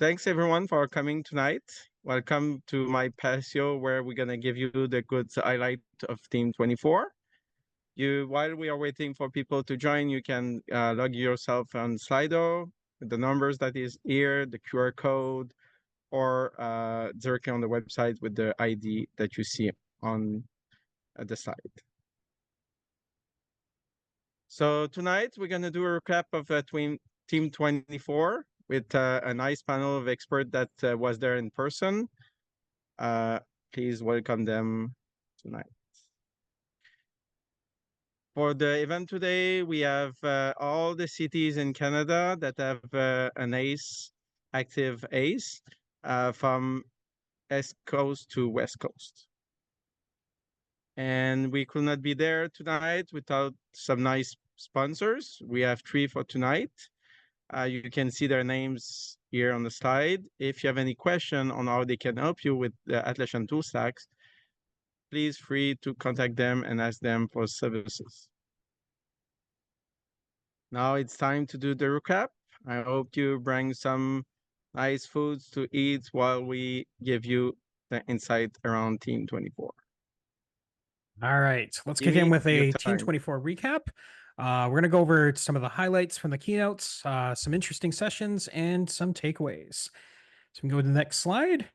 Thanks everyone for coming tonight. Welcome to my patio where we're gonna give you the good highlight of Team 24. While we are waiting for people to join, you can log yourself on Slido with the numbers that is here, the QR code, or directly on the website with the ID that you see on the side. So tonight we're gonna do a recap of Team 24 with a nice panel of experts that was there in person. Please welcome them tonight. For the event today, we have all the cities in Canada that have an ACE, active ACE, from East Coast to West Coast. And we could not be there tonight without some nice sponsors. We have 3 for tonight. You can see their names here on the slide. If you have any question on how they can help you with the Atlassian tool stacks, please free to contact them and ask them for services. Now it's time to do the recap. I hope you bring some nice foods to eat while we give you the insight around Team 24. All right, let's kick in Jimmy, with your a Team time. 24 recap. We're going to go over some of the highlights from the keynotes, some interesting sessions, and some takeaways. So we can go to the next slide.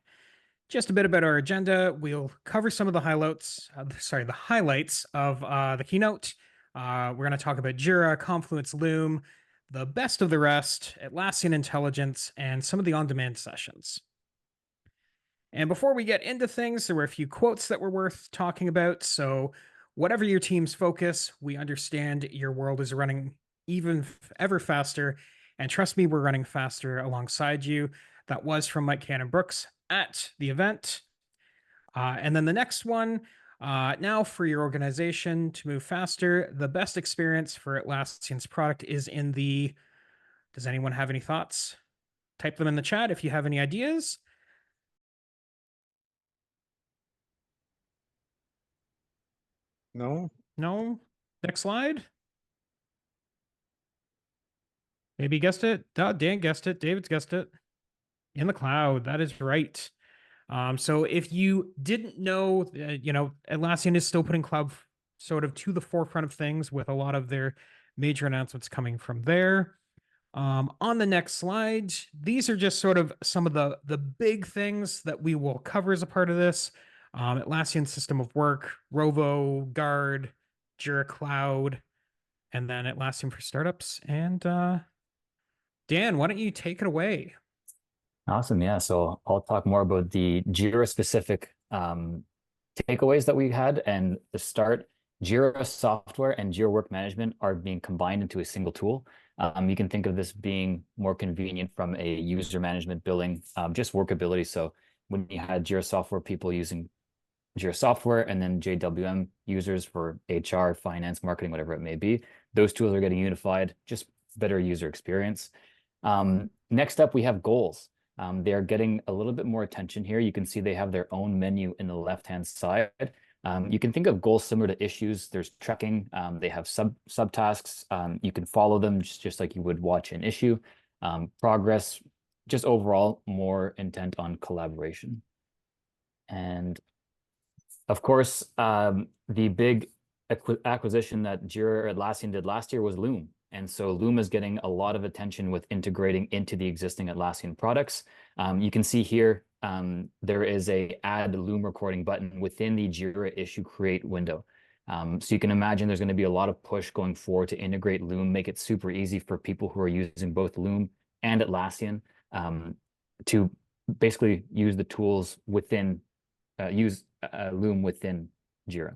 Just a bit about our agenda. We'll cover some of the highlights, the highlights of the keynote. We're going to talk about Jira, Confluence, Loom, the best of the rest, Atlassian Intelligence, and some of the on-demand sessions. And before we get into things, there were a few quotes that were worth talking about. So whatever your team's focus, we understand your world is running ever faster. And trust me, we're running faster alongside you. That was from Mike Cannon-Brooks at the event. And then the next one, now for your organization to move faster, the best experience for Atlassian's product is in the... Does anyone have any thoughts? Type them in the chat if you have any ideas. No? No? Next slide. Maybe you guessed it. Dan guessed it. David's guessed it. In the cloud. That is right. So if you didn't know, Atlassian is still putting cloud sort of to the forefront of things with a lot of their major announcements coming from there. On the next slide, these are just sort of some of the big things that we will cover as a part of this. Atlassian System of Work, Rovo, Guard, Jira Cloud, and then Atlassian for Startups. And Dan, why don't you take it away? Awesome. Yeah. So I'll talk more about the Jira specific takeaways that we had. And to start, Jira software and Jira work management are being combined into a single tool. You can think of this being more convenient from a user management billing, just workability. So when you had Jira software people using Jira software and then JWM users for HR, finance, marketing, whatever it may be, those tools are getting unified, just better user experience. Next up, we have goals. They're getting a little bit more attention here. You can see they have their own menu in the left-hand side. You can think of goals similar to issues. There's tracking. They have subtasks. You can follow them just like you would watch an issue. Progress, just overall more intent on collaboration. And of course, the big acquisition that Jira or Atlassian did last year was Loom. And so Loom is getting a lot of attention with integrating into the existing Atlassian products. You can see here, there is a add Loom recording button within the Jira issue create window. So you can imagine there's going to be a lot of push going forward to integrate Loom, make it super easy for people who are using both Loom and Atlassian to basically use the tools within, use Loom within Jira.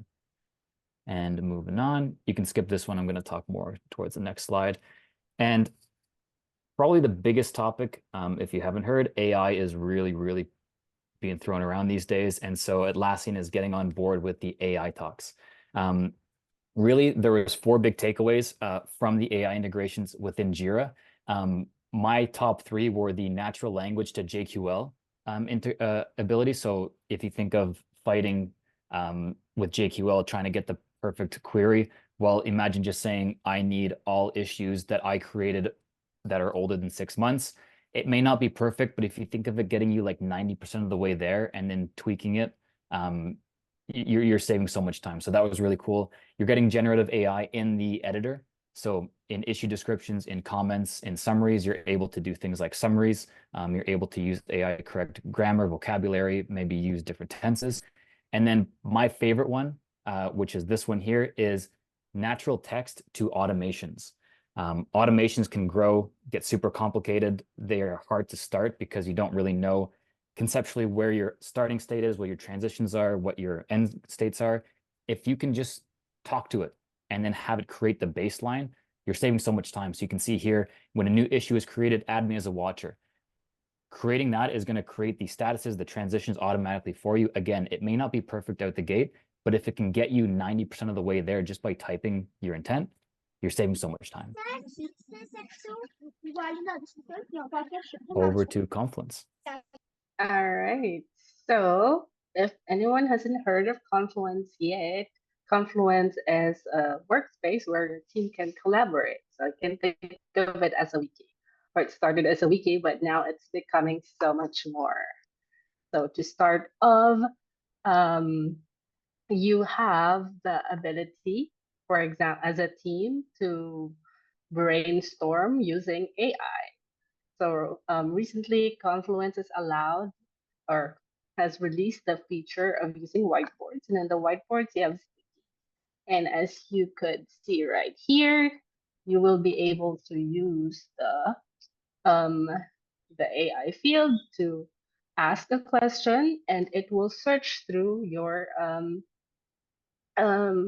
And moving on, you can skip this one. I'm going to talk more towards the next slide. And probably the biggest topic, if you haven't heard, AI is really, really being thrown around these days. And so Atlassian is getting on board with the AI talks. Really, there was 4 big takeaways from the AI integrations within Jira. My top 3 were the natural language to JQL ability. So if you think of fighting with JQL, trying to get the perfect query, well, imagine just saying, I need all issues that I created that are older than 6 months. It may not be perfect, but if you think of it getting you like 90% of the way there and then tweaking it, you're saving so much time. So that was really cool. You're getting generative AI in the editor. So in issue descriptions, in comments, in summaries, you're able to do things like summaries. You're able to use AI to correct grammar, vocabulary, maybe use different tenses. And then my favorite one, which is this one here, is natural text to automations. Automations can grow, get super complicated. They are hard to start because you don't really know conceptually where your starting state is, what your transitions are, what your end states are. If you can just talk to it and then have it create the baseline, you're saving so much time. So you can see here, when a new issue is created, add me as a watcher. Creating that is going to create the statuses, the transitions automatically for you. Again, it may not be perfect out the gate, but if it can get you 90% of the way there just by typing your intent, you're saving so much time. Over to Confluence. All right. So if anyone hasn't heard of Confluence yet, Confluence is a workspace where your team can collaborate. So I can think of it as a wiki, or it started as a wiki, but now it's becoming so much more. So to start off, you have the ability, for example, as a team to brainstorm using AI. So recently, Confluence is allowed or has released the feature of using whiteboards. And in the whiteboards, you have sticky. And as you could see right here, you will be able to use the AI field to ask a question, and it will search through your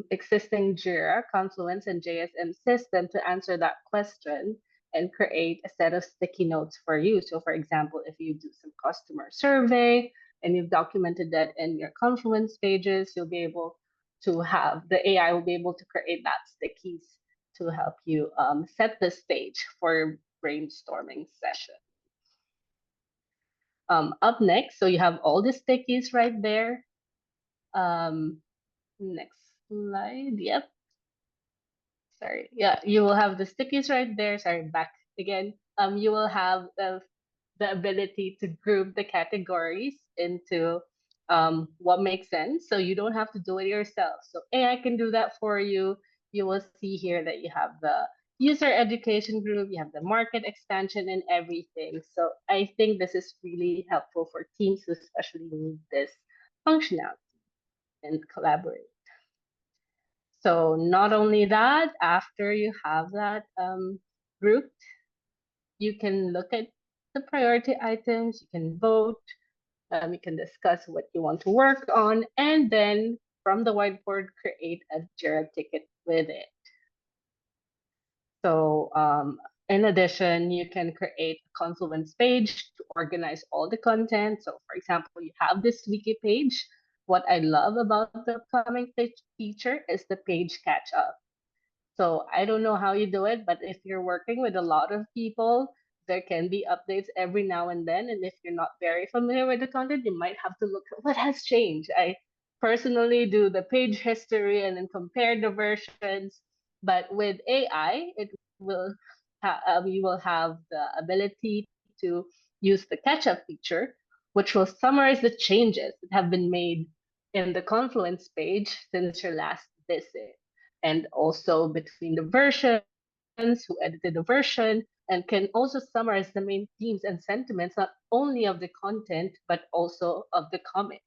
existing Jira, Confluence, and JSM system to answer that question and create a set of sticky notes for you. So for example, if you do some customer survey and you've documented that in your Confluence pages, you'll be able to have, the AI will be able to create that stickies to help you set the stage for your brainstorming session. Up next, so you have all the stickies right there. Next slide, yep. Sorry, yeah, you will have the stickies right there. Sorry, back again. You will have the ability to group the categories into what makes sense. So you don't have to do it yourself. So AI can do that for you. You will see here that you have the user education group, you have the market expansion and everything. So I think this is really helpful for teams who especially need this functionality and collaborate. So not only that, after you have that grouped, you can look at the priority items, you can vote, you can discuss what you want to work on, and then from the whiteboard, create a Jira ticket with it. So in addition, you can create a Confluence page to organize all the content. So for example, you have this wiki page. What I love about the upcoming feature is the page catch up. So I don't know how you do it, but if you're working with a lot of people, there can be updates every now and then. And if you're not very familiar with the content, you might have to look at what has changed. I personally do the page history and then compare the versions. But with AI, it will you will have the ability to use the catch-up feature, which will summarize the changes that have been made in the Confluence page since your last visit, and also between the versions, who edited the version, and can also summarize the main themes and sentiments, not only of the content, but also of the comments.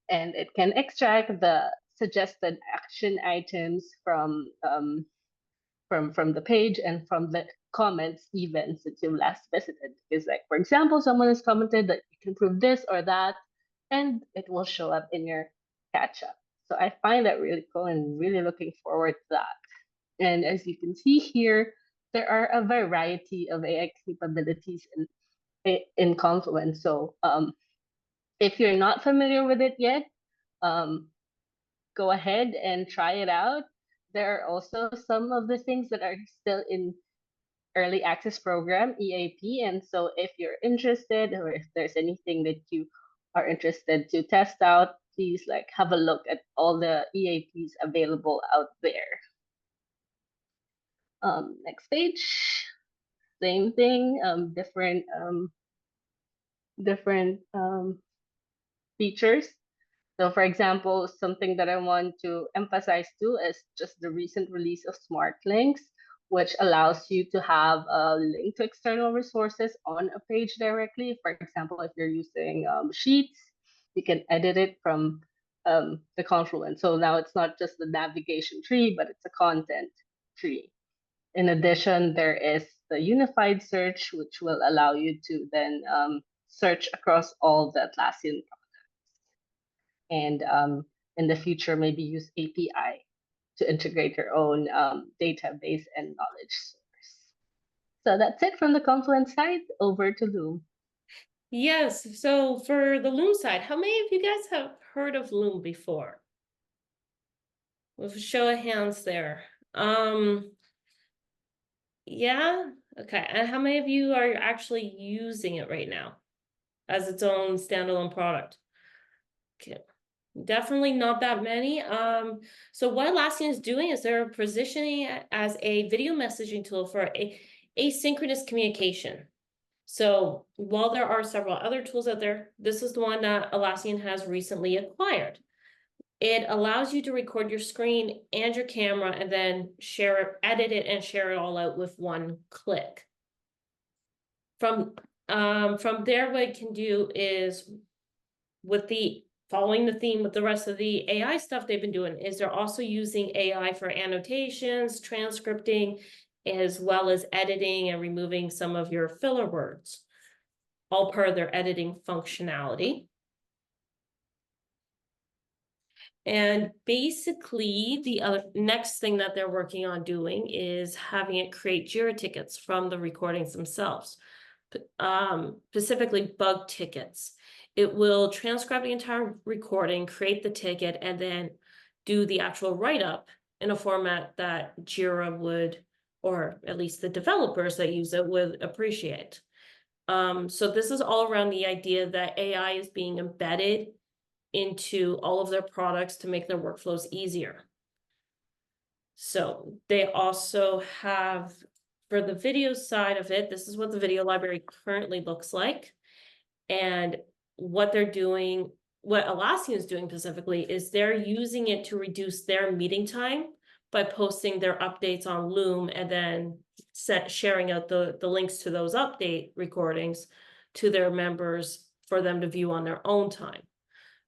And it can extract the suggested action items from the page and from the comments even since you last visited. Because like, for example, someone has commented that you can prove this or that, and it will show up in your catch up. So I find that really cool and really looking forward to that. And as you can see here, there are a variety of AI capabilities in Confluence. So if you're not familiar with it yet, go ahead and try it out. There are also some of the things that are still in early access program, EAP. And so if you're interested, or if there's anything that you are interested to test out, please like have a look at all the EAPs available out there. Next page. same thing, different features. So for example, something that I want to emphasize too is just the recent release of Smart Links, which allows you to have a link to external resources on a page directly. For example, if you're using Sheets, you can edit it from the Confluence. So now it's not just the navigation tree, but it's a content tree. In addition, there is the unified search, which will allow you to then search across all the Atlassian products. And in the future, maybe use API to integrate your own database and knowledge source. So that's it from the Confluence side. Over to Loom. Yes, so for the Loom side, how many of you guys have heard of Loom before? With a show of hands there. Yeah, okay. And how many of you are actually using it right now as its own standalone product? Okay. Definitely not that many. So what Atlassian is doing is they're positioning it as a video messaging tool for asynchronous communication. So while there are several other tools out there, this is the one that Atlassian has recently acquired. It allows you to record your screen and your camera and then share it, edit it, and share it all out with one click. From there, what it can do is following the theme with the rest of the AI stuff they've been doing is they're also using AI for annotations, transcripting, as well as editing and removing some of your filler words, all part of their editing functionality. And basically, the other next thing that they're working on doing is having it create JIRA tickets from the recordings themselves, specifically bug tickets. It will transcribe the entire recording, create the ticket, and then do the actual write-up in a format that JIRA would, or at least the developers that use it would appreciate. So this is all around the idea that AI is being embedded into all of their products to make their workflows easier. So they also have, for the video side of it, this is what the video library currently looks like. And what they're doing, what Atlassian is doing specifically, is they're using it to reduce their meeting time by posting their updates on Loom and then sharing out the links to those update recordings to their members for them to view on their own time.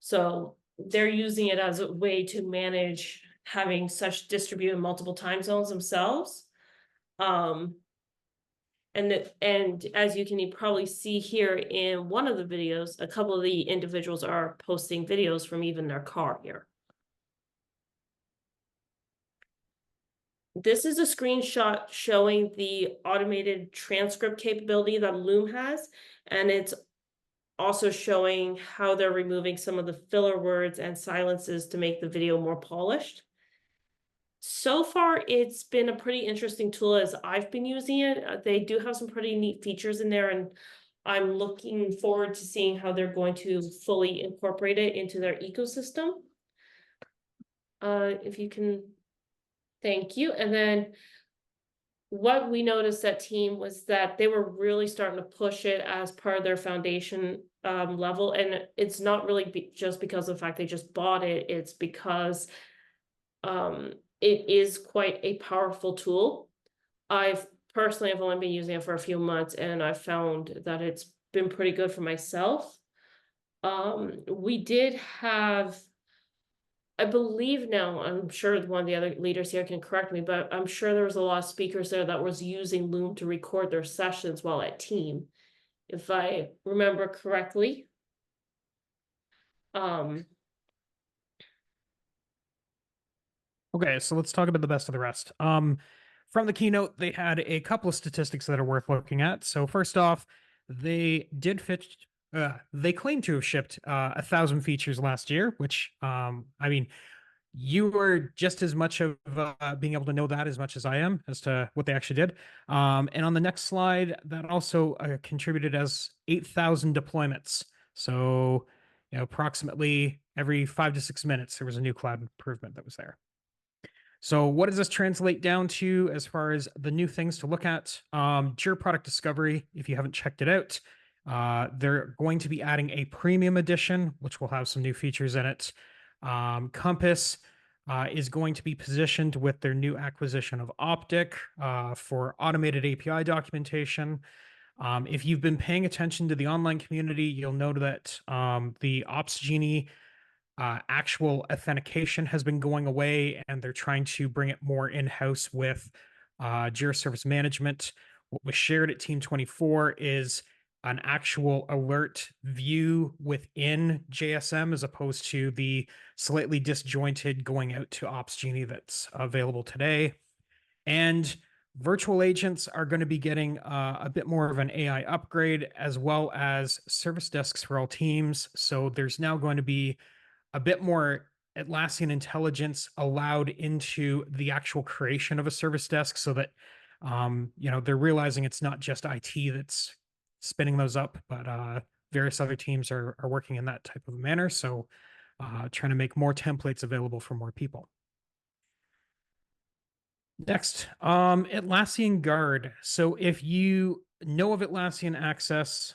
So they're using it as a way to manage having such distributed multiple time zones themselves. And as you can probably see here in one of the videos, a couple of the individuals are posting videos from even their car here. This is a screenshot showing the automated transcript capability that Loom has, and it's also showing how they're removing some of the filler words and silences to make the video more polished. So far, it's been a pretty interesting tool as I've been using it. They do have some pretty neat features in there, and I'm looking forward to seeing how they're going to fully incorporate it into their ecosystem. If you can, thank you. And then what we noticed at Team was that they were really starting to push it as part of their foundation level. And it's not really just because of the fact they just bought it, it's because it is quite a powerful tool. I've only been using it for a few months, and I've found that it's been pretty good for myself. We did have, I believe now, I'm sure one of the other leaders here can correct me, but I'm sure there was a lot of speakers there that was using Loom to record their sessions while at Team, if I remember correctly. Okay, so let's talk about the best of the rest. From the keynote, they had a couple of statistics that are worth looking at. So first off, they claim to have shipped 1,000 features last year, which I mean, you were just as much of being able to know that as much as I am as to what they actually did. And on the next slide, that also contributed as 8,000 deployments. So, approximately every 5 to 6 minutes, there was a new cloud improvement that was there. So what does this translate down to as far as the new things to look at? Jira Product Discovery, if you haven't checked it out, they're going to be adding a premium edition, which will have some new features in it. Compass is going to be positioned with their new acquisition of Optic for automated API documentation. If you've been paying attention to the online community, you'll know that the Ops Genie actual authentication has been going away, and they're trying to bring it more in-house with Jira Service Management. What was shared at Team 24 is an actual alert view within JSM as opposed to the slightly disjointed going out to Ops Genie that's available today. And virtual agents are going to be getting a bit more of an AI upgrade, as well as service desks for all teams. So there's now going to be a bit more Atlassian intelligence allowed into the actual creation of a service desk, so that they're realizing it's not just IT that's spinning those up, but various other teams are working in that type of manner. So trying to make more templates available for more people. Next, Atlassian Guard. So if you know of Atlassian Access,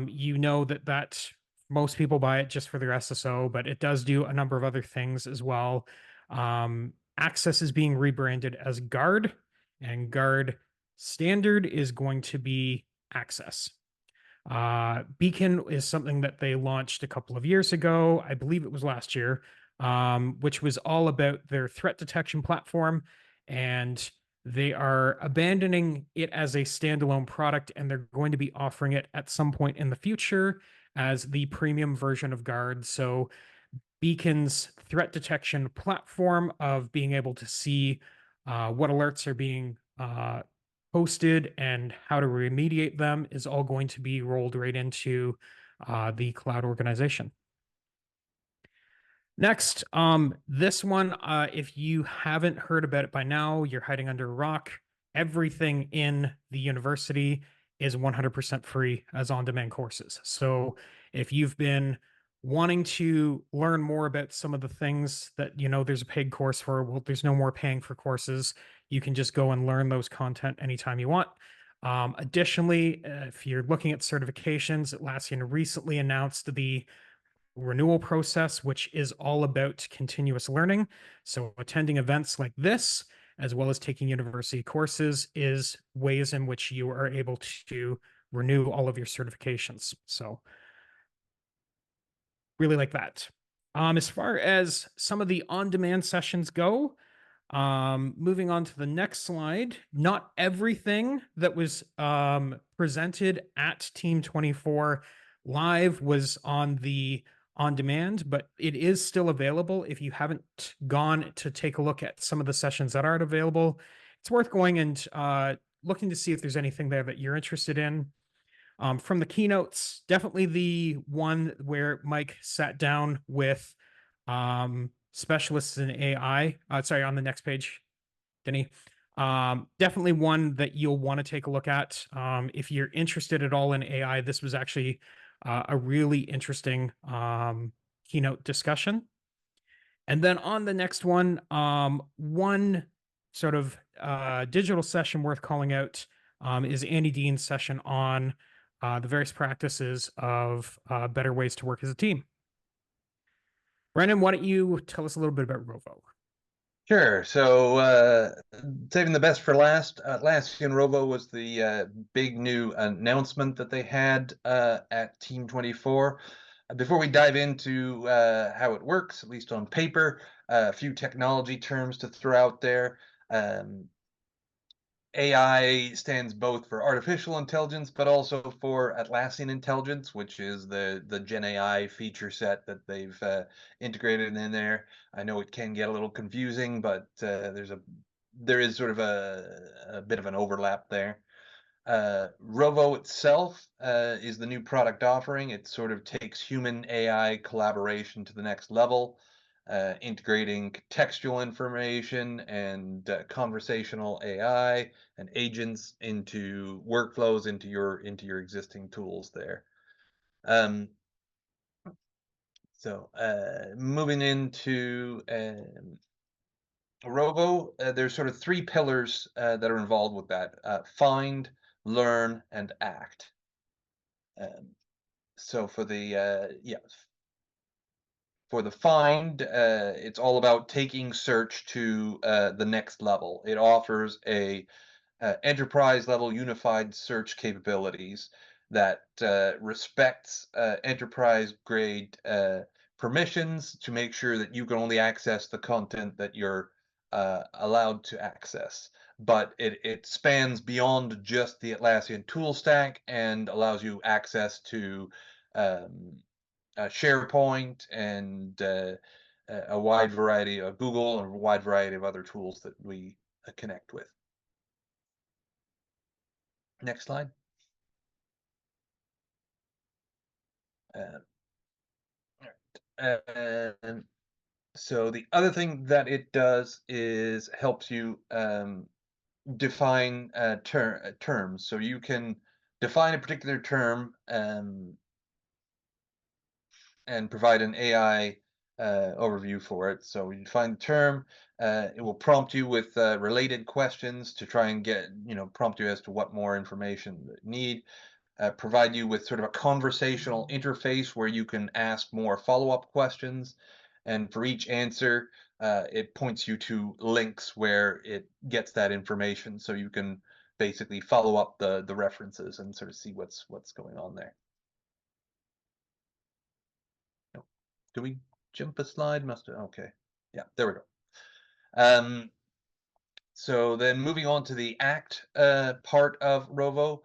you know that most people buy it just for their SSO, but it does do a number of other things as well. Access is being rebranded as Guard, and Guard Standard is going to be Access. Beacon is something that they launched a couple of years ago. I believe it was last year, which was all about their threat detection platform. And they are abandoning it as a standalone product, and they're going to be offering it at some point in the future as the premium version of Guard. So Beacon's threat detection platform of being able to see what alerts are being posted and how to remediate them is all going to be rolled right into the cloud organization. Next, this one, if you haven't heard about it by now, you're hiding under a rock. Everything in the university is 100% free as on-demand courses. So if you've been wanting to learn more about some of the things that, there's a paid course for, well, there's no more paying for courses. You can just go and learn those content anytime you want. Additionally, if you're looking at certifications, Atlassian recently announced the renewal process, which is all about continuous learning. So attending events like this, as well as taking university courses, is ways in which you are able to renew all of your certifications. So really like that. As far as some of the on-demand sessions go, moving on to the next slide, not everything that was presented at Team 24 Live was on the on-demand, but it is still available. If you haven't gone to take a look at some of the sessions that aren't available, it's worth going and looking to see if there's anything there that you're interested in. From the keynotes, definitely the one where Mike sat down with specialists in AI. Sorry, on the next page, Denny. Definitely one that you'll want to take a look at. If you're interested at all in AI, this was actually a really interesting keynote discussion. And then on the next one, one sort of digital session worth calling out is Andy Dean's session on the various practices of better ways to work as a team. Brendan, why don't you tell us a little bit about Rovo? Sure. So saving the best for last, Atlassian Rovo was the big new announcement that they had at Team 24. Before we dive into how it works, at least on paper, a few technology terms to throw out there. AI stands both for artificial intelligence, but also for Atlassian intelligence, which is the Gen AI feature set that they've integrated in there. I know it can get a little confusing, but there is sort of a bit of an overlap there. Rovo itself is the new product offering. It sort of takes human AI collaboration to the next level, integrating textual information and conversational AI and agents into workflows into your existing tools there. So moving into Rovo, there's sort of three pillars that are involved with that: find, learn, and act. So for the for the find, it's all about taking search to the next level. It offers a enterprise level unified search capabilities that respects enterprise grade permissions to make sure that you can only access the content that you're allowed to access. But it spans beyond just the Atlassian tool stack and allows you access to SharePoint and a wide variety of Google and a wide variety of other tools that we connect with. Next slide. And so the other thing that it does is helps you define terms. So you can define a particular term and provide an AI overview for it. So you define the term, it will prompt you with related questions to try and get, prompt you as to what more information you need. Provide you with sort of a conversational interface where you can ask more follow-up questions. And for each answer, it points you to links where it gets that information. So you can basically follow up the references and sort of see what's going on there. No. Do we jump a slide? Okay. Yeah, there we go. So then moving on to the ACT part of Rovo.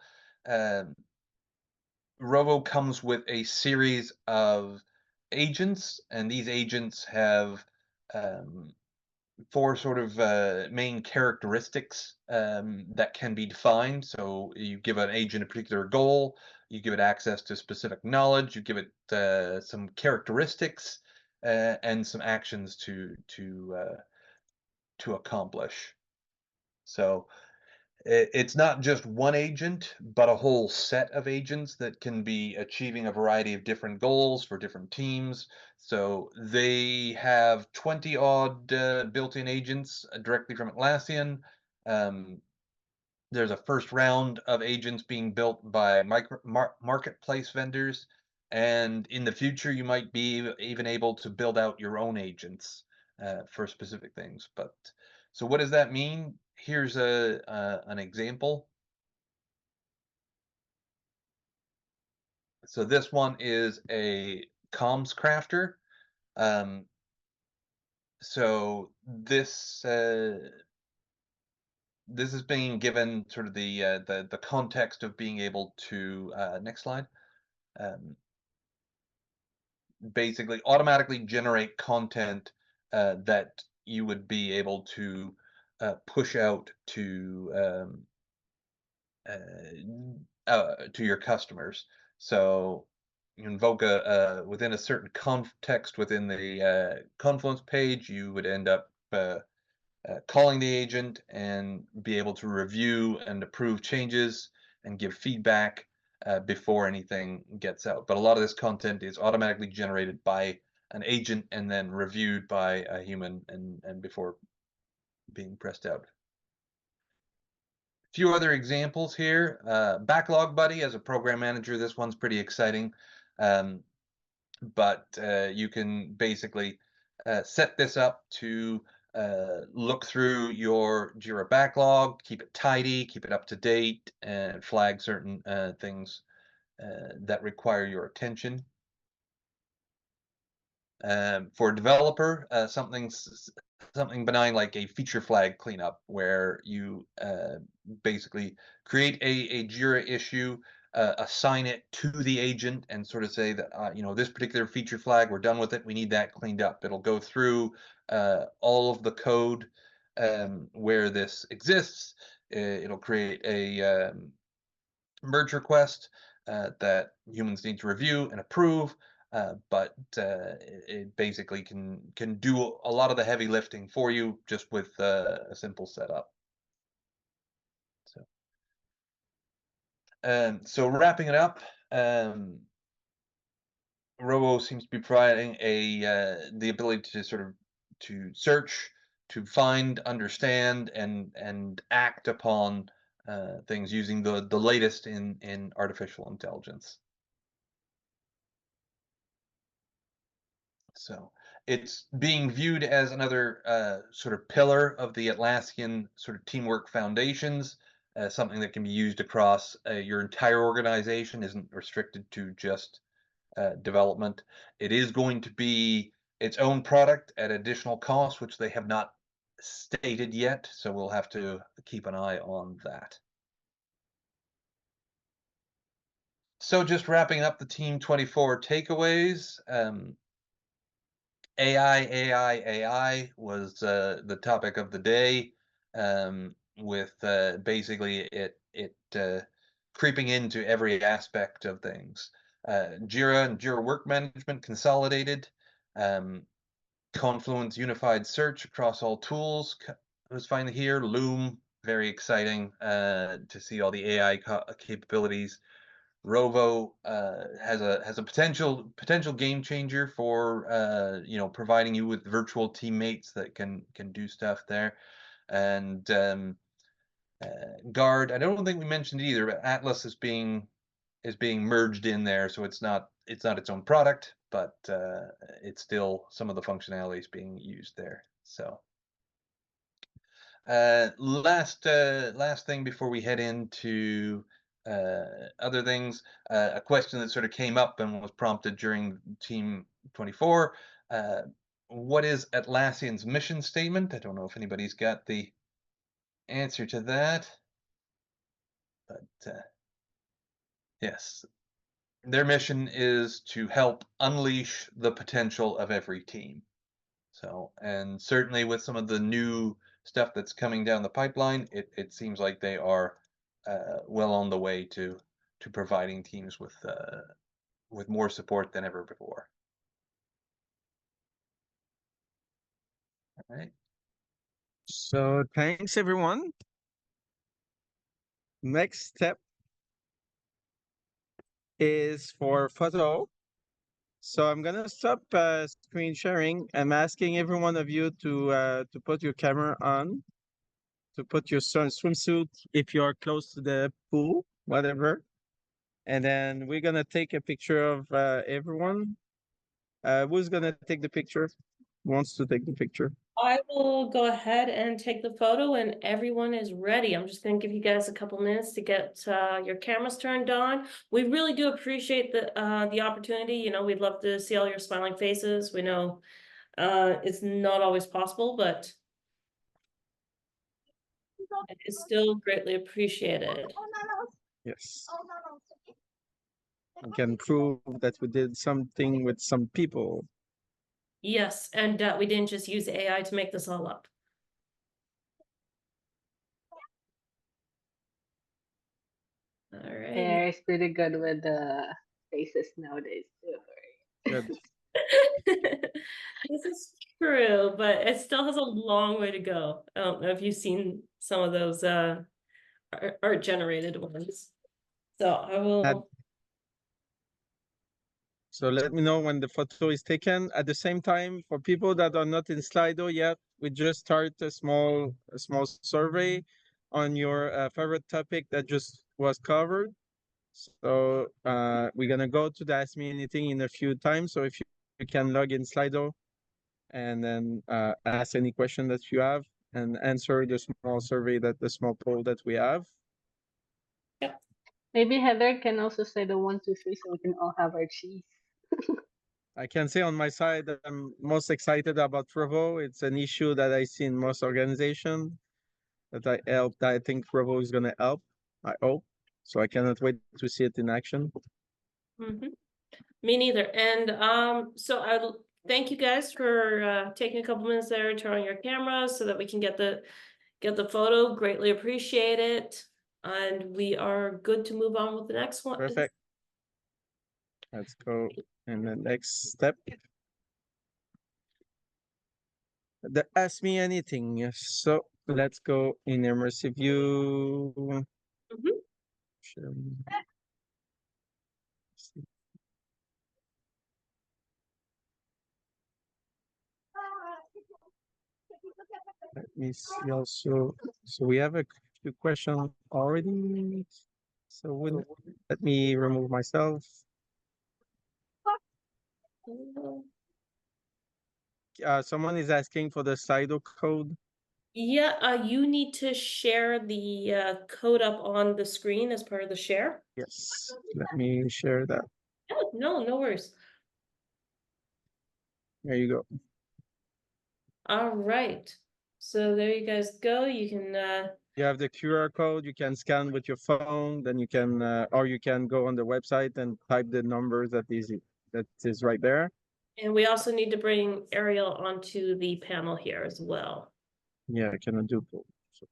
Rovo comes with a series of agents, and these agents have four sort of main characteristics that can be defined. So you give an agent a particular goal, you give it access to specific knowledge, you give it some characteristics and some actions to accomplish. So it's not just one agent, but a whole set of agents that can be achieving a variety of different goals for different teams. So they have 20 odd built-in agents directly from Atlassian. There's a first round of agents being built by marketplace vendors. And in the future, you might be even able to build out your own agents for specific things. But so what does that mean? Here's an example. So this one is a comms crafter. So this is being given sort of the context of being able to next slide. Basically automatically generate content that you would be able to push out to your customers. So you invoke within a certain context within the Confluence page, you would end up calling the agent and be able to review and approve changes and give feedback before anything gets out. But a lot of this content is automatically generated by an agent and then reviewed by a human and before being pressed out. Few other examples here. Backlog Buddy as a program manager, this one's pretty exciting. But you can basically set this up to look through your Jira backlog, keep it tidy, keep it up to date, and flag certain things that require your attention. For a developer, something benign like a feature flag cleanup, where you basically create a Jira issue, assign it to the agent, and sort of say that this particular feature flag, we're done with it, we need that cleaned up. It'll go through all of the code where this exists. It'll create a merge request that humans need to review and approve. But it basically can do a lot of the heavy lifting for you just with a simple setup. So wrapping it up, Rovo seems to be providing the ability to sort of search find, understand, and act upon things using the latest in artificial intelligence. So it's being viewed as another sort of pillar of the Atlassian sort of teamwork foundations, something that can be used across your entire organization, isn't restricted to just development. It is going to be its own product at additional cost, which they have not stated yet, so we'll have to keep an eye on that. So just wrapping up the Team 24 takeaways. AI was the topic of the day, with basically it creeping into every aspect of things. Jira and Jira Work Management consolidated. Confluence unified search across all tools was finally here. Loom, very exciting to see all the AI capabilities. Rovo has a potential game changer for providing you with virtual teammates that can do stuff there. And Guard, I don't think we mentioned either, but Atlas is being merged in there, so it's not its own product, but it's still some of the functionalities being used there. So last thing before we head into other things, a question that sort of came up and was prompted during Team 24. What is Atlassian's mission statement? I don't know if anybody's got the answer to that, but yes, their mission is to help unleash the potential of every team. So, and certainly with some of the new stuff that's coming down the pipeline, it seems like they are well on the way to providing teams with more support than ever before. All right. So thanks everyone. Next step is for photo. So I'm gonna stop screen sharing. I'm asking every one of you to put your camera on, to put your swimsuit if you are close to the pool, whatever. And then we're gonna take a picture of everyone. Who's gonna take the picture? Who wants to take the picture? I will go ahead and take the photo and everyone is ready. I'm just gonna give you guys a couple minutes to get your cameras turned on. We really do appreciate the opportunity. You know, we'd love to see all your smiling faces. We know it's not always possible, but it is still greatly appreciated. Yes. We can prove that we did something with some people. Yes, and we didn't just use AI to make this all up. All right. AI is pretty good with the faces nowadays too. Good. This is true, but it still has a long way to go. I don't know if you've seen some of those art generated ones. So I will. So let me know when the photo is taken. At the same time, for people that are not in Slido yet, we just start a small survey on your favorite topic that just was covered. So we're gonna go to the Ask Me Anything in a few times. So if you can log in Slido and then ask any question that you have and answer the small survey the small poll that we have. Yep. Maybe Heather can also say the 1, 2, 3 so we can all have our cheese. I can say on my side that I'm most excited about Revo. It's an issue that I see in most organizations that I helped. I think Revo is gonna help. I hope. So I cannot wait to see it in action. Mm-hmm. Me neither. And so I'll thank you guys for taking a couple minutes there, turn on your cameras so that we can get the photo. Greatly appreciate it. And we are good to move on with the next one. Perfect. Let's go in the next step. The Ask Me Anything. So let's go in immersive view. Mhm. Let me see also. So we have a few questions already. So let me remove myself. Someone is asking for the Slido code. Yeah, you need to share the code up on the screen as part of the share. Yes, let me share that. Oh, no worries. There you go. All right. So there you guys go. You can You have the QR code you can scan with your phone, then you can or you can go on the website and type the numbers that is right there. and we also need to bring Ariel onto the panel here as well. Yeah, I cannot do both. So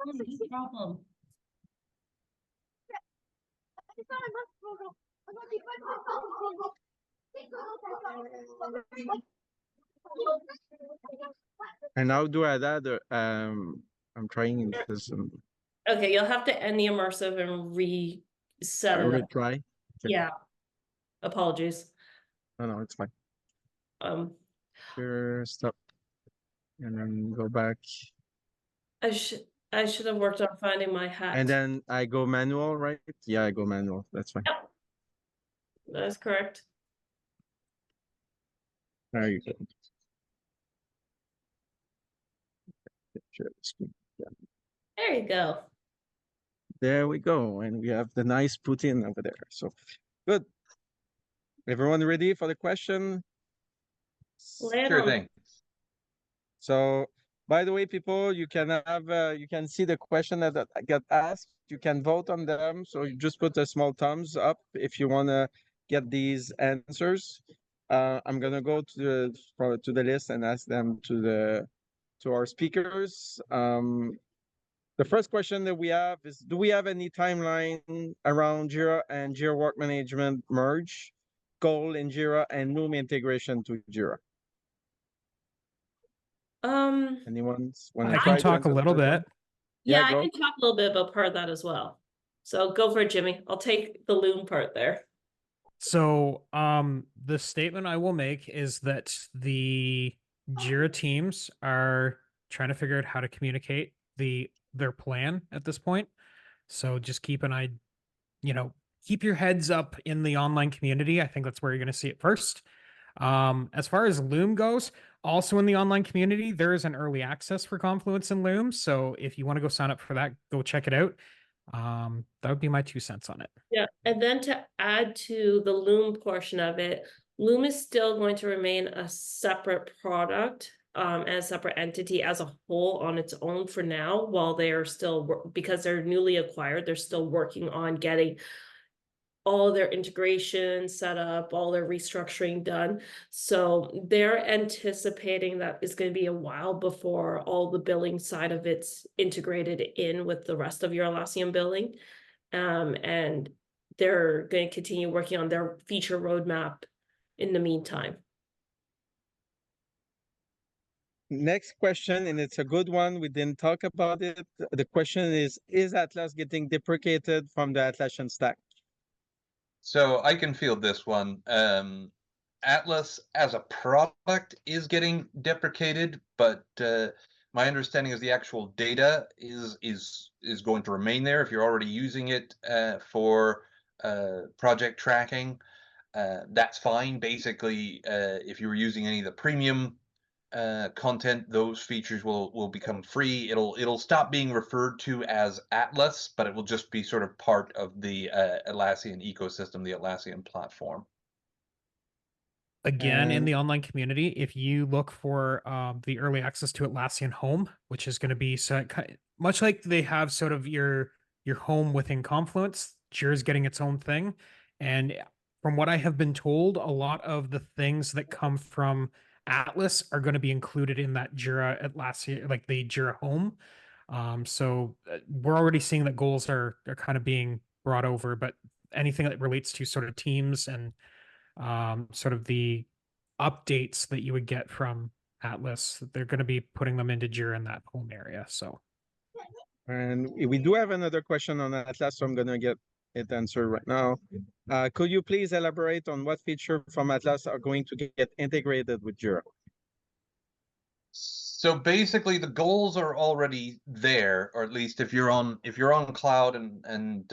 No problem. and how do I add I'm trying this Okay, you'll have to end the immersive and reset it up. retry. Okay. Yeah. Apologies. No, it's fine. Um, Here, stop. And then go back. I should have worked on finding my hat. And then I go manual, right? Yeah, I go manual. That's fine. Yep. That's correct. There you go. Share the screen. Yeah. There you go. There we go. And we have the nice Putin over there. So good. Everyone ready for the question? Lay it Sure on. thing. So, by the way, people, you can see the question that got asked. You can vote on them. So you just put a small thumbs up if you want to get these answers. I'm gonna go to the list and ask them to our speakers. The first question that we have is: do we have any timeline around Jira and Jira Work Management merge, goal in Jira, and Loom integration to Jira? Anyone want to I try can to talk a answer the little first one? bit. Yeah, Yeah, I go. can talk a little bit about part of that as well. So go for it, Jimmy. I'll take the Loom part there. So, the statement I will make is that the Jira teams are trying to figure out how to communicate their plan at this point. So just keep an eye, keep your heads up in the online community. I think that's where you're going to see it first. As far as Loom goes, also in the online community, there is an early access for Confluence and Loom. So if you want to go sign up for that, go check it out. That would be my 2 cents on it. Yeah, and then to add to the Loom portion of it, Loom is still going to remain a separate product, and a separate entity as a whole on its own for now, while they are still, because they're newly acquired, they're still working on getting all their integration set up, all their restructuring done. So they're anticipating that it's going to be a while before all the billing side of it's integrated in with the rest of your Atlassian billing. And they're going to continue working on their feature roadmap in the meantime. Next question, and it's a good one. We didn't talk about it. The question is Atlas getting deprecated from the Atlassian stack? So I can field this one. Atlas as a product is getting deprecated, but my understanding is the actual data is going to remain there if you're already using it for project tracking. That's fine. Basically, if you were using any of the premium content, those features will become free. It'll stop being referred to as Atlas, but it will just be sort of part of the Atlassian ecosystem, the Atlassian platform. Again, in the online community, if you look for the early access to Atlassian Home, which is going to be much like they have sort of your home within Confluence, Jira's getting its own thing. And from what I have been told, a lot of the things that come from Atlas are going to be included in that Jira Atlassian, like the Jira Home. So we're already seeing that goals are kind of being brought over, but anything that relates to sort of teams and sort of the updates that you would get from Atlas, they're going to be putting them into Jira in that home area. So, and we do have another question on Atlas, so I'm gonna get it answered right now. Could you please elaborate on what feature from Atlas are going to get integrated with Jira? So basically, the goals are already there, or at least if you're on cloud and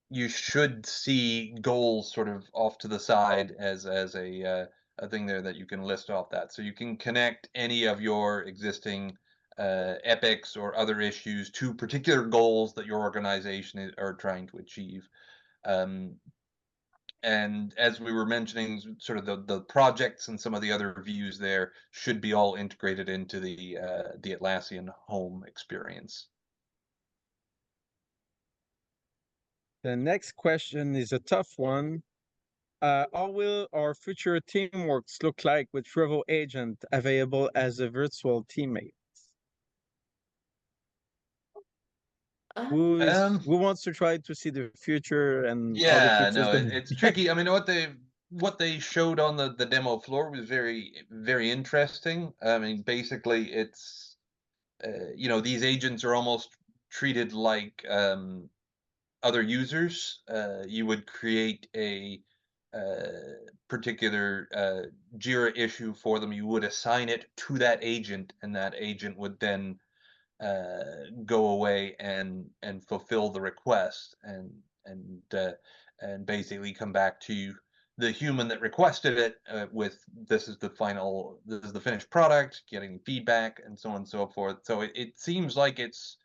you should see goals sort of off to the side as a thing there that you can list off that. So you can connect any of your existing epics or other issues to particular goals that your organization are trying to achieve. And as we were mentioning, sort of the projects and some of the other views there should be all integrated into the Atlassian home experience. The next question is a tough one. How will our future teamworks look like with Revo Agent available as a virtual teammate? Who wants to try to see the future and how the Yeah, future is no, going to it's be? tricky. I mean, what they showed on the demo floor was very interesting. I mean, basically, it's these agents are almost treated like other users. You would create a particular Jira issue for them. You would assign it to that agent, and that agent would then go away and fulfill the request and basically come back to the human that requested it with this is the finished product, getting feedback and so on and so forth. So it seems like it's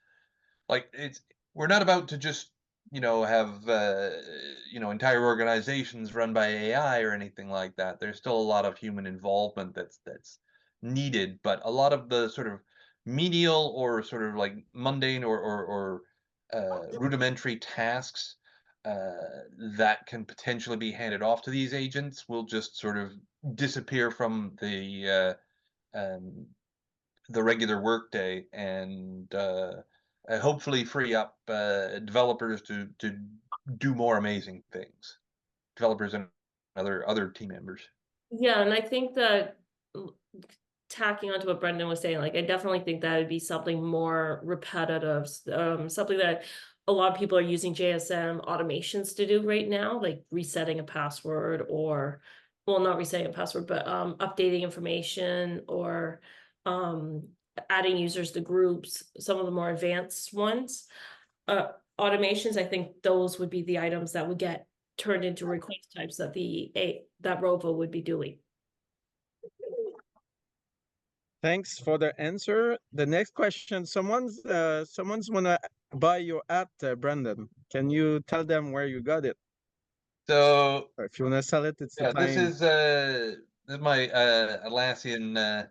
we're not about to just have entire organizations run by AI or anything like that. There's still a lot of human involvement that's needed, but a lot of the sort of menial or sort of like mundane or rudimentary tasks that can potentially be handed off to these agents will just sort of disappear from the regular workday and hopefully free up developers to do more amazing things. Developers and other team members. Yeah, and I think that tacking onto what Brendan was saying, like I definitely think that would be something more repetitive, something that a lot of people are using JSM automations to do right now, like resetting a password or, well, not resetting a password, but updating information or adding users to groups, some of the more advanced ones. Automations, I think those would be the items that would get turned into request types that that Rovo would be doing. Thanks for the answer. The next question, someone's wanna buy your hat, Brandon. Can you tell them where you got it? So Or if you wanna sell it, it's the yeah, time. this is my Atlassian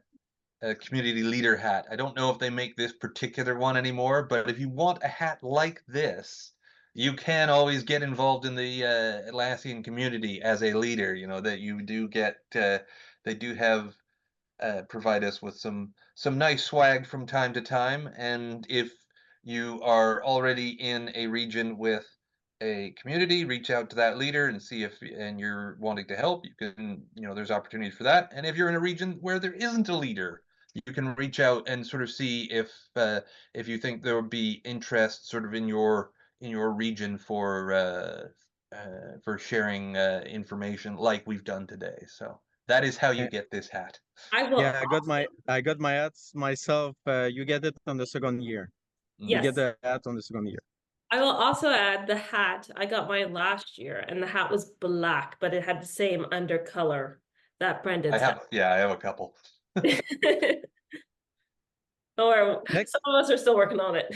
community leader hat. I don't know if they make this particular one anymore, but if you want a hat like this, you can always get involved in the Atlassian community as a leader. You know that you do get. They do have provide us with some nice swag from time to time, and if you are already in a region with a community, reach out to that leader and see if and you're wanting to help. You can, there's opportunities for that. And if you're in a region where there isn't a leader, you can reach out and sort of see if you think there would be interest sort of in your region for sharing information like we've done today. So that is how you get this hat. Yeah, I got my hats myself. You get it on the second year. You get Yes. the hat on the second year. I will also add the hat. I got mine last year and the hat was black, but it had the same undercolor that Brendan's I have a couple. Or Next. some of us are still working on it.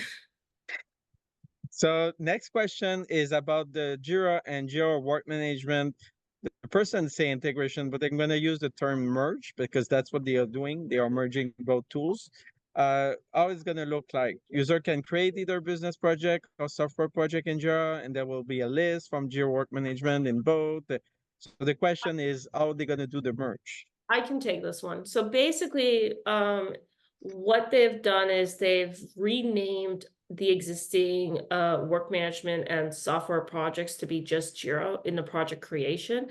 So next question is about the Jira and Jira work management. The person say integration, but I'm going to use the term merge because that's what they are doing. They are merging both tools. How it's going to look like? User can create either business project or software project in Jira, and there will be a list from Jira work management in both. So the question is, how are they going to do the merge? I can take this one. So basically, what they've done is they've renamed the existing work management and software projects to be just Jira in the project creation.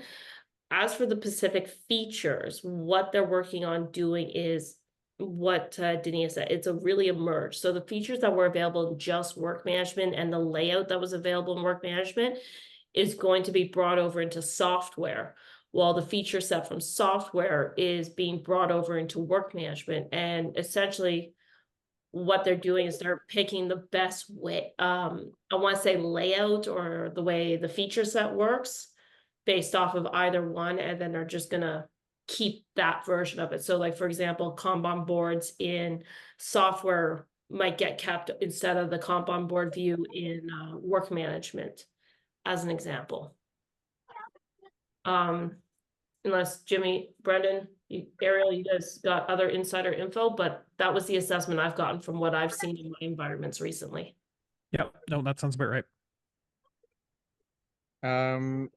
As for the specific features, what they're working on doing is what Dania said. It's a really emerged. So the features that were available in just work management and the layout that was available in work management is going to be brought over into software, while the feature set from software is being brought over into work management. And essentially what they're doing is they're picking the best way, I want to say layout or the way the feature set works based off of either one, and then they're just gonna keep that version of it. So like, for example, Kanban boards in software might get kept instead of the Kanban board view in work management, as an example. Unless Jimmy, Brendan, Ariel, you guys got other insider info, but that was the assessment I've gotten from what I've seen in my environments recently. Yep. No, that sounds about right.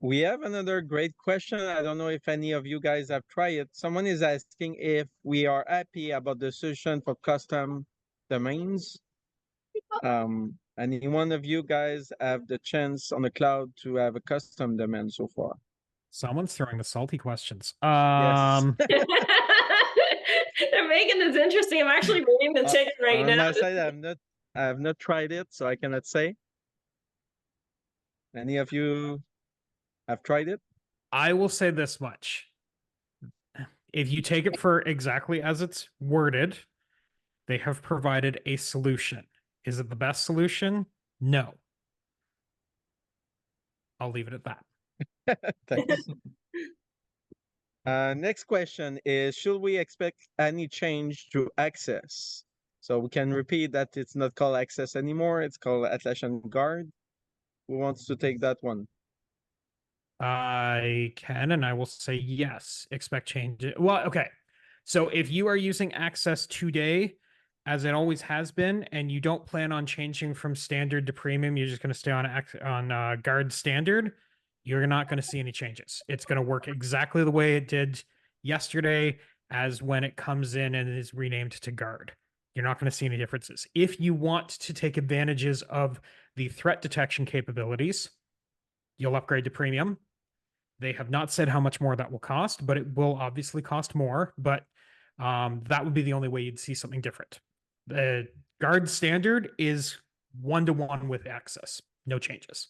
We have another great question. I don't know if any of you guys have tried it. Someone is asking if we are happy about the solution for custom domains. Any one of you guys have the chance on the cloud to have a custom domain so far? Someone's throwing the salty questions. Yes. They're making this interesting. I'm actually reading the ticket right on now. my side, I have not tried it, so I cannot say. Any of you have tried it? I will say this much. If you take it for exactly as it's worded, they have provided a solution. Is it the best solution? No. I'll leave it at that. Thanks. Next question is, should we expect any change to access? So we can repeat that it's not called access anymore. It's called Atlassian Guard. Who wants to take that one? I can, and I will say yes. Expect change. Well, okay. So if you are using Access today, as it always has been, and you don't plan on changing from standard to premium, you're just going to stay on Guard standard, you're not going to see any changes. It's going to work exactly the way it did yesterday, as when it comes in and is renamed to Guard. You're not going to see any differences. If you want to take advantages of the threat detection capabilities, you'll upgrade to premium. They have not said how much more that will cost, but it will obviously cost more. But that would be the only way you'd see something different. The Guard standard is 1-to-1 with Access. No changes.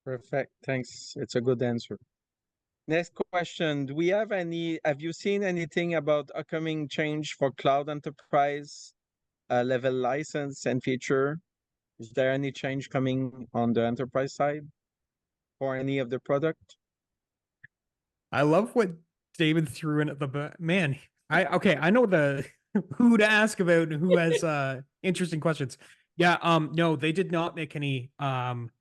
Perfect. Thanks. It's a good answer. Next question. Do we have you seen anything about upcoming change for cloud enterprise level license and feature? Is there any change coming on the enterprise side for any of the product? I love what David threw in at the man. I know the who to ask about and who has interesting questions. Yeah, no, they did not make any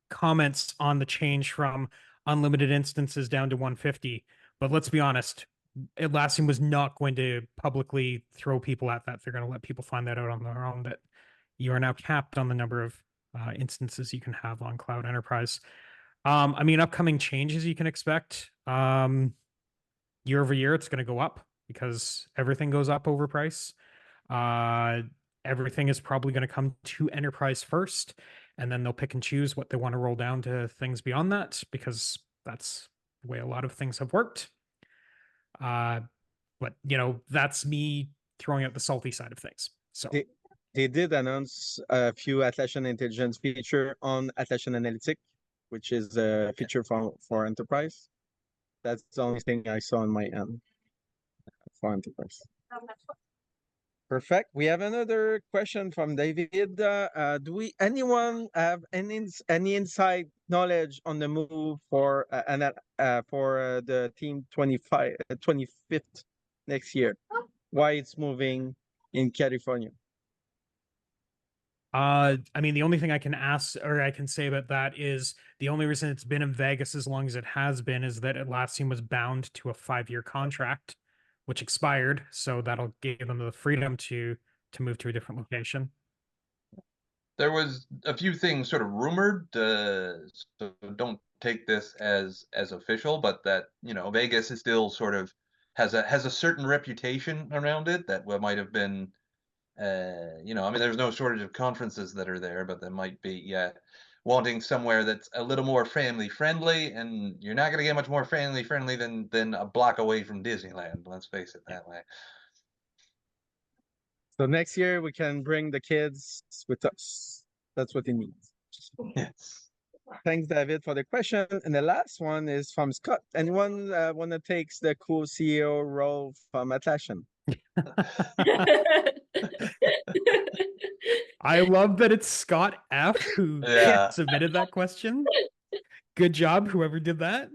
comments on the change from unlimited instances down to 150. But let's be honest, Atlassian was not going to publicly throw people at that. They're going to let people find that out on their own, that you are now capped on the number of instances you can have on Cloud Enterprise. I mean, upcoming changes you can expect. Year over year, it's going to go up because everything goes up over price. Everything is probably going to come to enterprise first, and then they'll pick and choose what they want to roll down to things beyond that, because that's the way a lot of things have worked. But that's me throwing out the salty side of things. So they did announce a few Atlassian intelligence feature on Atlassian Analytics, which is a feature for enterprise. That's the only thing I saw on my end for enterprise. Perfect. We have another question from David. Do anyone have any inside knowledge on the move for the team 25th next year? Why it's moving in California? I mean, the only thing I can ask or I can say about that is the only reason it's been in Vegas as long as it has been is that Atlassian was bound to a 5-year contract, which expired. So that'll give them the freedom to move to a different location. There was a few things sort of rumored, so don't take this as official, but that Vegas is still sort of has a certain reputation around it that might have been You know, I mean, there's no shortage of conferences that are there, but there might be wanting somewhere that's a little more family friendly, and you're not going to get much more family friendly than a block away from Disneyland. Let's face it that way. So next year we can bring the kids with us. That's what it means. Yes. Thanks, David, for the question. And the last one is from Scott. Anyone want to take the cool CEO role from Atlassian? I love that it's Scott F who Yeah. submitted that question. Good job, whoever did that.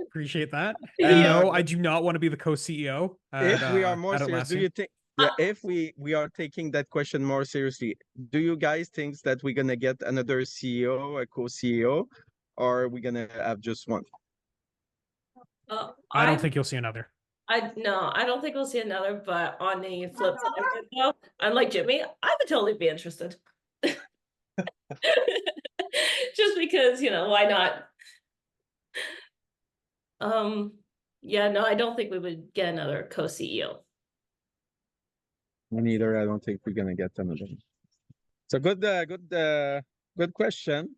Appreciate that. Yeah. And no, I do not want to be the co-CEO. If we are more serious, do Atlassian. you think? Yeah, if we are taking that question more seriously, do you guys think that we're gonna get another CEO, a co-CEO, or are we gonna have just one? I don't think you'll see another. No, I don't think we'll see another, but on the flip side of it, though, unlike Jimmy, I would totally be interested. Just because, you know, why not? Yeah, no, I don't think we would get another co-CEO. Me neither. I don't think we're gonna get another. So good question.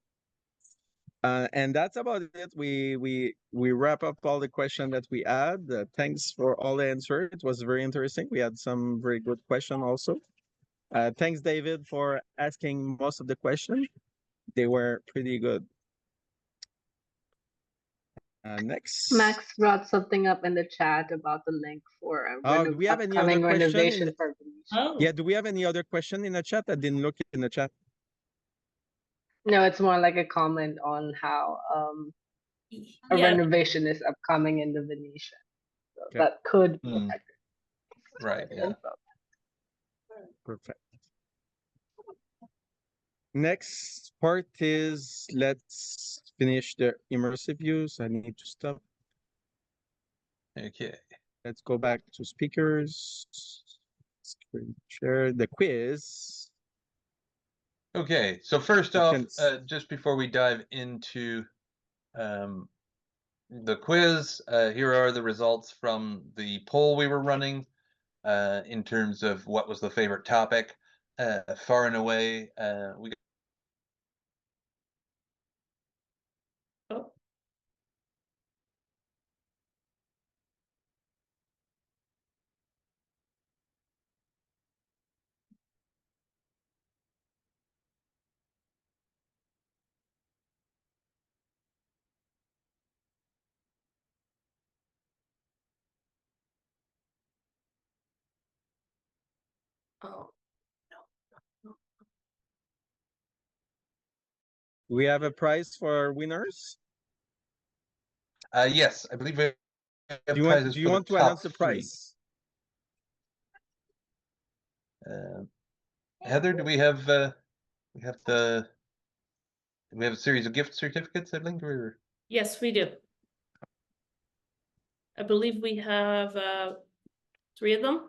And that's about it. We wrap up all the questions that we had. Thanks for all the answers. It was very interesting. We had some very good questions also. Thanks, David, for asking most of the questions. They were pretty good. Next. Max brought something up in the chat about the link for Do we have any other upcoming question renovation in for Venetian. Oh, Yeah, do we have any other question in the chat? I didn't look in the chat. No, it's more like a comment on how a yeah. renovation is upcoming in the Venetian. So Okay. that could Mm. Right. Yeah. Perfect. Next part is let's finish the immersive views. I need to stop. Okay. Let's go back to speakers. Screen share the quiz. Okay. So first You off, can just before we dive into the quiz, here are the results from the poll we were running in terms of what was the favorite topic. Far and away, we Oh. Oh. we have a prize for our winners. yes, I believe we have Do you prizes for the want to top announce the 3. prize? Heather, do we have we have a series of gift certificates, I think, or Yes, we do. I believe we have 3 of them.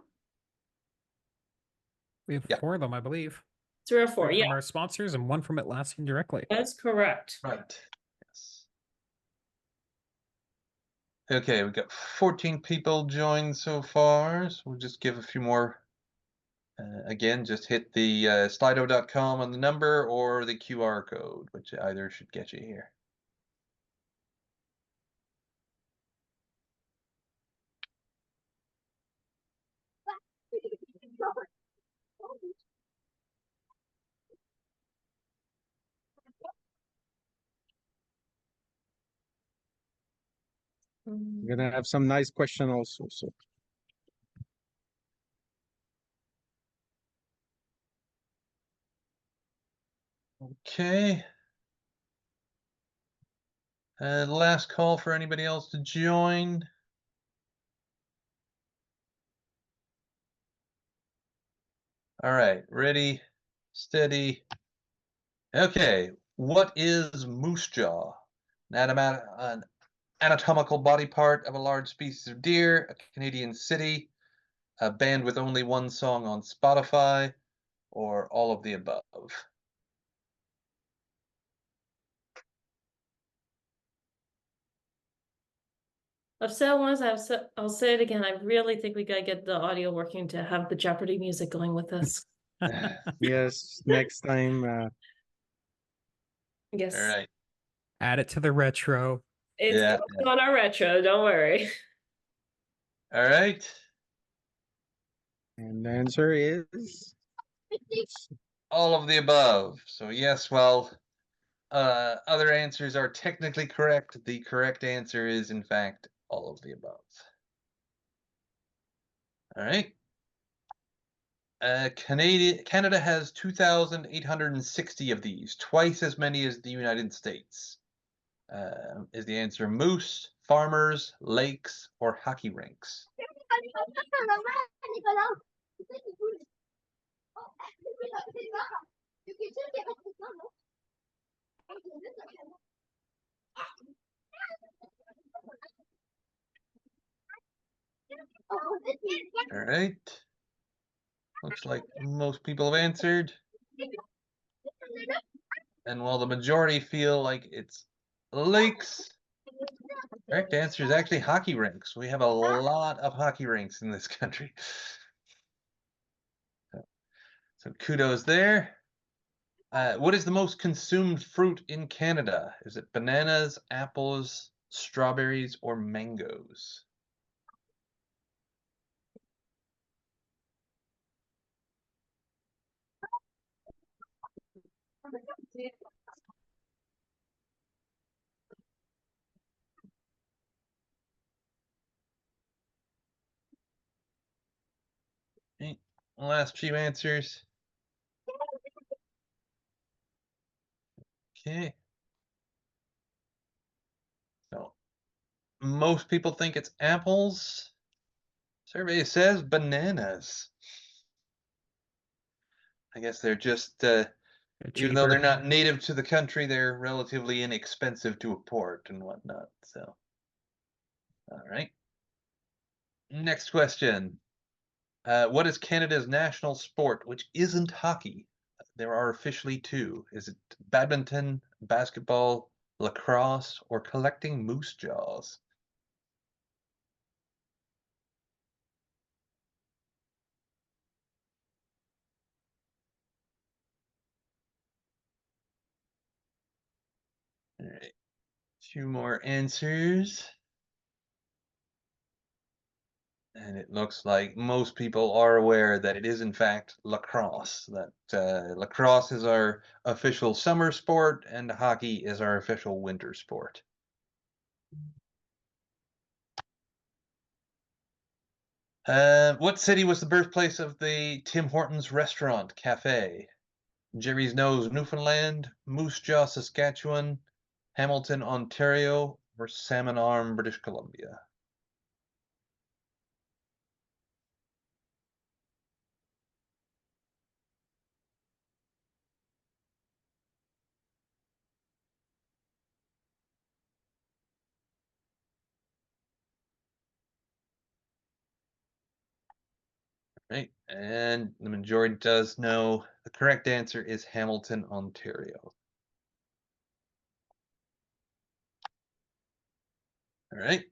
We have Yeah. 4 of them, I believe. 3 or 4, 3 yeah. from our sponsors and 1 from Atlassian directly. That's correct. right? Yes. Okay, we've got 14 people joined so far, so we'll just give a few more. Again, just hit the slido.com on the number or the QR code, which either should get you here. We're gonna have some nice question also. So Okay. Last call for anybody else to join. All right, ready, steady. Okay, what is moose jaw? An anatomical body part of a large species of deer, a Canadian city, a band with only one song on Spotify, or all of the above? I've said it once, I'll say it again. I really think we gotta get the audio working to have the Jeopardy music going with this. Yes, next time. Yes. All right. Add it to the retro. It's Yeah, on our retro, don't worry. All right. And the answer is All of the above. So yes, well, other answers are technically correct. The correct answer is, in fact, all of the above. All right. Canada has 2,860 of these, twice as many as the United States. Is the answer moose, farmers, lakes, or hockey rinks? All right. Looks like most people have answered. And while the majority feel like it's lakes, correct answer is actually hockey rinks. We have a lot of hockey rinks in this country. So kudos there. What is the most consumed fruit in Canada? Is it bananas, apples, strawberries, or mangoes? Okay, last few answers. Okay. So most people think it's apples. Survey says bananas. I guess they're just, even though they're Cheaper. not native to the country, they're relatively inexpensive to import and whatnot. So, all right. Next question. What is Canada's national sport, which isn't hockey? There are officially two. Is it badminton, basketball, lacrosse, or collecting moose jaws? All right. Two more answers. And it looks like most people are aware that it is, in fact, lacrosse. That lacrosse is our official summer sport, and hockey is our official winter sport. What city was the birthplace of the Tim Hortons restaurant cafe? Jerry's Nose, Newfoundland, Moose Jaw, Saskatchewan, Hamilton, Ontario, or Salmon Arm, British Columbia? Right, and the majority does know the correct answer is Hamilton, Ontario. All right.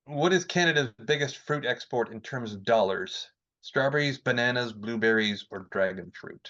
What is Canada's biggest fruit export in terms of dollars? Strawberries, bananas, blueberries, or dragon fruit?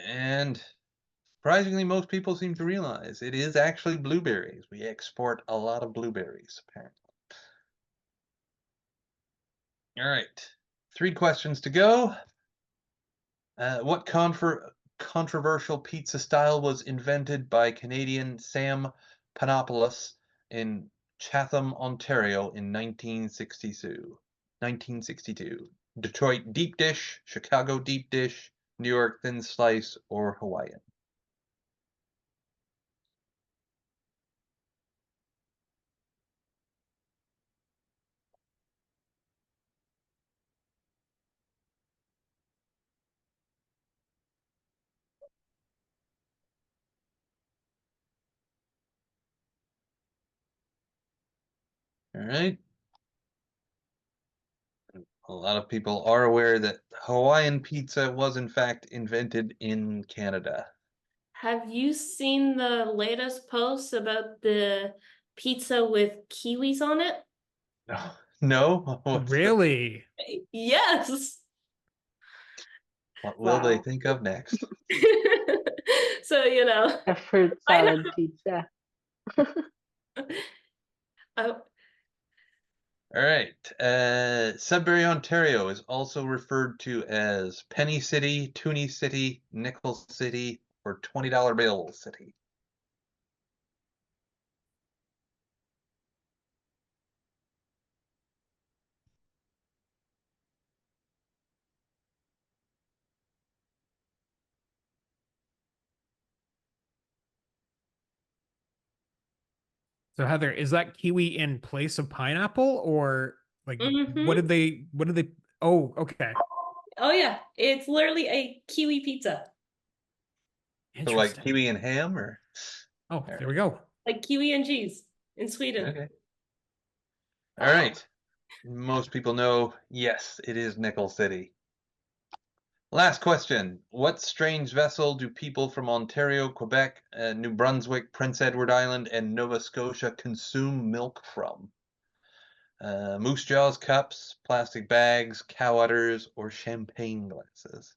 And surprisingly, most people seem to realize it is actually blueberries. We export a lot of blueberries, apparently. All right, 3 questions to go. What controversial pizza style was invented by Canadian Sam Panopoulos in Chatham, Ontario in 1962? 1962. Detroit deep dish, Chicago deep dish, New York thin slice, or Hawaiian? All right. A lot of people are aware that Hawaiian pizza was in fact invented in Canada. Have you seen the latest posts about the pizza with kiwis on it? No, no. Really? Yes. What will they Wow. think of next? So, A fruit I salad pizza. Oh, All right. Sudbury, Ontario is also referred to as Penny City, Toonie City, Nickel City, or $20 Bill City. So Heather, is that kiwi in place of pineapple, or like mhm. what did they oh, okay. Oh yeah, it's literally a kiwi pizza. So like Interesting. kiwi and ham, or Oh, All there right. we go. Like kiwi and cheese in Sweden. Okay. All right. Most people know, yes, it is Nickel City. Last question. What strange vessel do people from Ontario, Quebec, New Brunswick, Prince Edward Island, and Nova Scotia consume milk from? Moose jaws, cups, plastic bags, cow udders, or champagne glasses?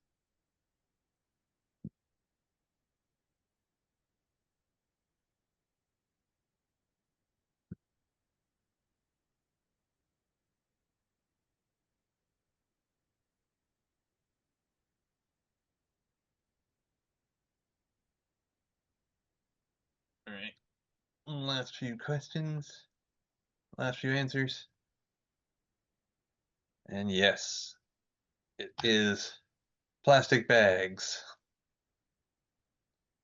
All right. Last few questions. Last few answers. And yes, it is plastic bags.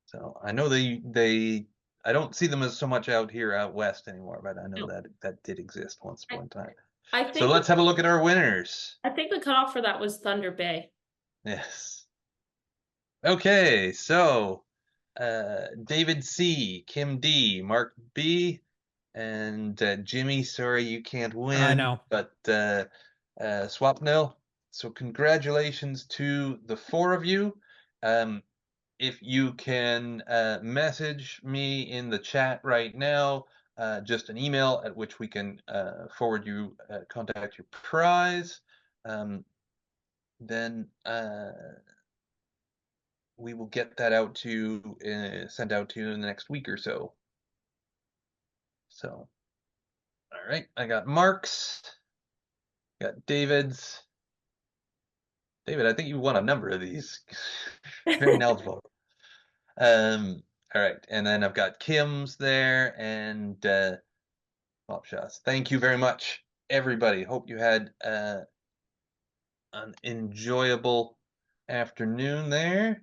So I know I don't see them as so much out here out west anymore, but I know No. that did exist once upon a time. I So think let's have a look at our winners. I think the cutoff for that was Thunder Bay. Yes. Okay, so David C, Kim D, Mark B, and Jimmy, sorry you can't win. I know. But Swap Nil. So congratulations to the four of you. If you can message me in the chat right now, just an email at which we can forward you, contact your prize, then we will get that out to you, sent out to you in the next week or so. So, all right, I got Mark's, got David's. David, I think you won a number of these. Very knowledgeable. All right, and then I've got Kim's there and Pop Shots. Thank you very much, everybody. Hope you had an enjoyable afternoon there.